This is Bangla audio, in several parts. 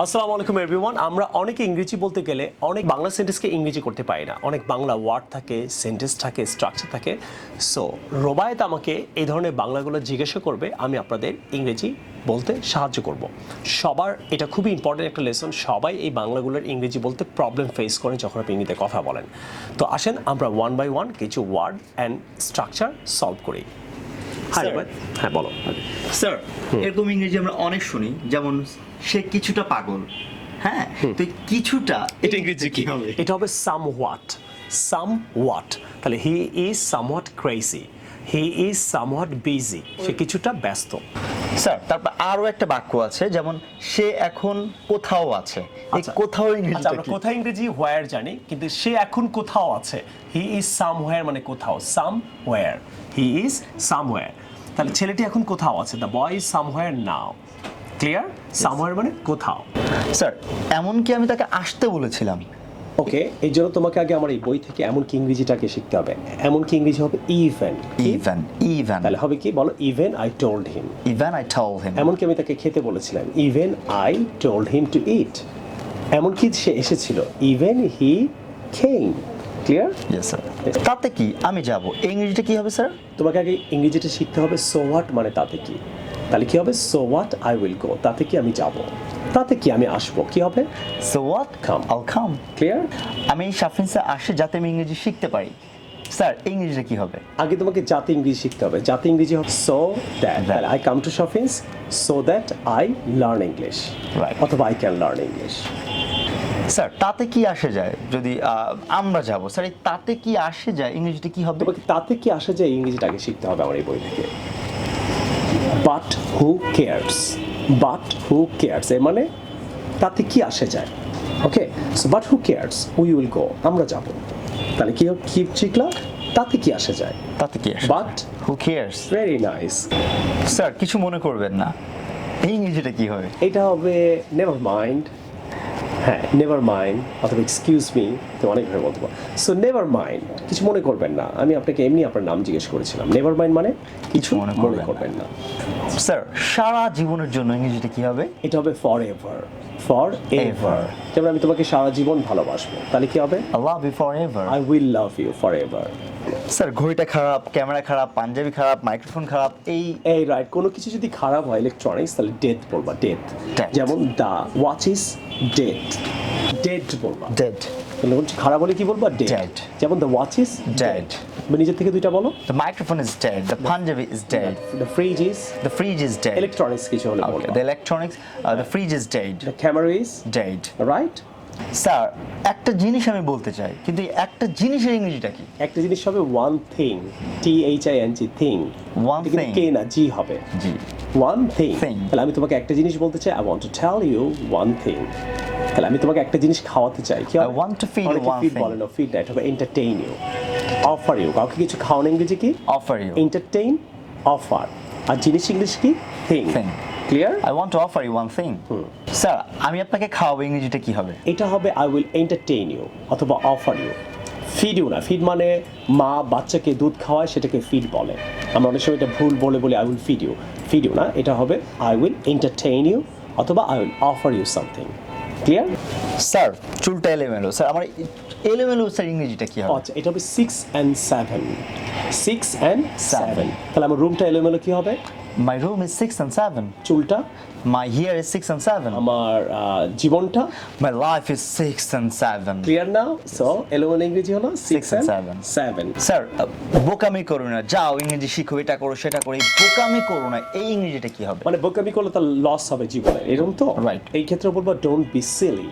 আসসালামু আলাইকুম এভরিওয়ান। আমরা অনেকে ইংরেজি বলতে গেলে অনেক বাংলা সেন্টেন্সকে ইংরেজি করতে পারি না। অনেক বাংলা ওয়ার্ড থাকে, সেন্টেন্স থাকে, স্ট্রাকচার থাকে। সো রোবায়েত আমাকে এই ধরনের বাংলাগুলো জিজ্ঞাসা করবে, আমি আপনাদের ইংরেজি বলতে সাহায্য করব। সবার এটা খুবই ইম্পর্টেন্ট একটা লেসন। সবাই এই বাংলাগুলোর ইংরেজি বলতে প্রবলেম ফেস করেন যখন আপনি ইংরেজিতে কথা বলেন। তো আসেন আমরা ওয়ান বাই ওয়ান কিছু ওয়ার্ড অ্যান্ড স্ট্রাকচার সলভ করি। হ্যাঁ বলো স্যার। এরকম ইংরেজি আমরা অনেক শুনি, যেমন সে কিছুটা পাগল। হ্যাঁ, তো কিছুটা এটা ইংরেজি কি হবে? এটা হবে somewhat। তাহলে he is somewhat crazy, he is somewhat busy, সে কিছুটা ব্যস্ত। স্যার, তারপর আরো একটা বাক্য আছে, যেমন সে এখন কোথাও আছে। এই কোথাও ইংরেজি আমরা কোথায় ইংরেজি হোয়ার জানি, কিন্তু সে এখন কোথাও আছে। হি ইজ somewhere মানে কোথাও, somewhere, হি ইজ somewhere। তাহলে ছেলেটি এখন কোথাও আছে, the boy is somewhere now। Clear? somewhere মানে কোথাও। স্যার, এমনকি আমি তাকে আসতে বলেছিলাম। ওকে, এই জন্য তোমাকে আগে আমার এই বই থেকে এমনকি ইংরেজিটাকে শিখতে হবে। এমনকি ইংরেজি হবে ইভেন। ইভেন তাহলে হবে কি বলো? Even I told him. এমনকি আমি তাকে খেতে বলেছিলাম। Even I told him to eat. এমনকি সে এসেছিল। Even he came. Clear? Yes sir. তাতে কি আমি যাব, ইংরেজিটা কি হবে স্যার? তোমাকে আগে ইংরেজিটা শিখতে হবে। সো হোয়াট মানে তাতে কি। তাহলে কি হবে? So what I will go. তাতে কি আমি যাব। তাতে কি আমি আসবো। কি হবে? সো হোয়াট আইল কাম। ক্লিয়ার? আমি এই সাফিন্সে আসে যাতে আমি ইংরেজি শিখতে পারি। স্যার, ইংরেজিটা কি হবে? আগে তোমাকে যাতে ইংরেজি শিখতে হবে। যাতে ইংরেজি হবে so that. I come to shoppings so that I learn English, অথবা I can learn English. Sir, তাতে কি আসে যায় যদি আমরা যাব। স্যার, এই তাতে কি আসে যায় ইংরেজিটা কি হবে? তোমাকে তাতে কি আসে যায় ইংরেজিটা আগে শিখতে হবে আমার এই বই থেকে। But who cares. But who cares এর মানে তাতে কি আসে যায়। Okay, so but who cares we will go. আমরা যাব। তাহলে কি শিখলাম? তাতে কি আসে যায়। তাতে কি আসে? But who cares. Very nice. Sir, কিছু মনে করবেন না, এই ইংরেজিটা কি হবে? এটা হবে নেভার মাইন্ড। হ্যাঁ, নেভার মাইন্ড অথবা এক্সকিউজ মি, তো অনেকভাবে বলতে পারো। সো নেভার মাইন্ড, কিছু মনে করবেন না। আমি আপনাকে এমনি আপনার নাম জিজ্ঞেস করেছিলাম। নেভার মাইন্ড মানে কিছু মনে করবেন না। স্যার, সারা জীবনের জন্য ইংরেজিটা কি হবে? এটা হবে ফর এভার। ফর এভার, যেমন আমি তোমাকে সারা জীবন ভালোবাসবো। তাহলে কি হবে? I love you forever. I will love you forever. Sir, ঘড়িটা খারাপ, ক্যামেরা খারাপ, পাঞ্জাবি খারাপ, মাইক্রোফোন খারাপ, এই রাইট। কোনো কিছু যদি খারাপ হয় ইলেকট্রনিক্স, তাহলে ডেথ বলবা। ডেথ, যেমন the watch is dead. Dead বলবা। ডেড। খারাপ হলে কি বলবা? ডেড। যেমন দ্য ওয়াচ ইজ ডেড। নিজের থেকে দুইটা বলো। The microphone is dead, the Punjabi is dead, the fridge is dead. Electronics কিছু হলে বলবা। The electronics, the fridge is dead, the camera is dead. Right? Sir, একটা জিনিস আমি বলতে চাই, কিন্তু একটা জিনিসের ইংরেজিটা কি? একটা জিনিস হবে one thing. THING, thing. One thing. K না, জি হবে। জি। One thing. তাহলে আমি তোমাকে একটা জিনিস বলতে চাই। I want to tell you one thing. তাহলে আমি তোমাকে একটা জিনিস খাওয়াতে চাই। কি হবে? I want to feed one thing. বলে না, ফিড না, এটা হবে এন্টারটেইন ইউ। Offer you. কাউকে কিছু খাওয়ানো ইংরেজি কি? Offer you. Entertain, offer. আর জিনিস ইংলিশ কি? Thing. Clear? I want to offer you one thing. Sir, আমি আপনাকে খাওয়াবো, ইংরেজিটা কি হবে? এটা হবে আই উইল এন্টারটেইন ইউ অথবা অফার ইউ। ফিড ইউ না। ফিড মানে মা বাচ্চাকে দুধ খাওয়ায়, সেটাকে ফিড বলে। আমরা অনেক সময় এটা ভুল বলে বলি I will feed you. Feed you না, এটা হবে আই উইল এন্টারটেইন ইউ অথবা I will offer you something. Clear? Sir, চুলটা এলোমেলো। স্যার, আমার এলোমেলো স্যার ইংরেজিটা কি হবে? আচ্ছা, এটা হবে 6 and 7। 6 and 7। তাহলে আমার রুমটা এলোমেলো কি হবে? My room is 6 and 7. চুলটা? My hair is 6 and 7. আমার জীবনটা? My life is 6 and 7. Clear now? So এলোমেলো ইংরেজি হলো 6 and 7। স্যার, বোকামি করো না, যাও ইংরেজি শিখো, এটা করো সেটা করো। বোকামি করো না, এই ইংরেজিটা কি হবে? মানে বোকামি করলে তার লস হবে জীবনে, এরকম তো? রাইট। এই ক্ষেত্রে বলবো don't be silly.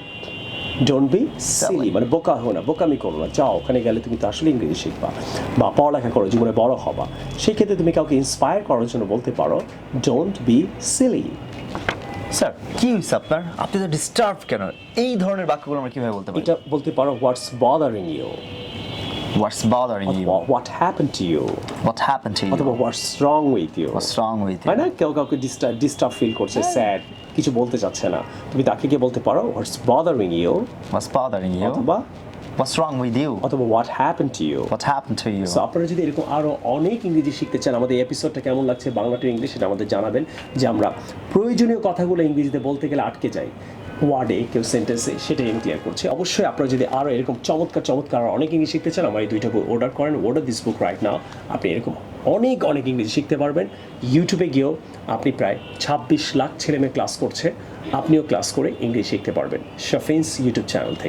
Don't be silly মানে বোকা হো না, বোকামি করো না। যাও, ওখানে গেলে তুমি তো আসলে ইংরেজি শিখবা বা পড়ালেখা করো, জীবনে বড় হবা। সেই ক্ষেত্রে তুমি কাউকে ইন্সপায়ার করার জন্য বলতে পারো ডোন্ট বি সিলি। স্যার, কি হয়েছে আপনার? আপনি তো ডিস্টার্ব কেন? এই ধরনের বাক্যগুলো আমরা কিভাবে বলতে পারি? এটা বলতে পারো what's bothering you. What's bothering you? What happened to you? What happened to you? অথবা what's wrong with you? What's wrong with you? হয় না, কেউ কাউকে ডিস্টার্ব ফিল করছে, স্যাড, কিছু বলতে চাচ্ছে না, তুমি তাকে গিয়ে বলতে পারো what's bothering you. What's bothering you? অথবা What's wrong with you? অথবা what happened to you? What happened to you? So আপনারা যদি এরকম আরও অনেক ইংরেজি শিখতে চান, আমাদের এপিসোডটা কেমন লাগছে বাংলা টু ইংলিশ, সেটা আমাদের জানাবেন। যে আমরা প্রয়োজনীয় কথাগুলো ইংরেজিতে বলতে গেলে আটকে যাই। ওয়ার্ডে কেউ সেন্টেন্সে, সেটাই আমি ক্লিয়ার করছি। অবশ্যই আপনারা যদি আরও এরকম চমৎকার চমৎকার অনেক ইংলিশ শিখতে চান, আমার এই 2টা বই অর্ডার করেন, order this book right now. আপনি এরকম অনেক অনেক ইংরেজি শিখতে পারবেন। ইউটিউবে গিয়েও আপনি প্রায় 26 লাখ ছেলেমেয়ে ক্লাস করছে, আপনিও ক্লাস করে ইংলিশ শিখতে পারবেন শাফিনস ইউটিউব চ্যানেল থেকে।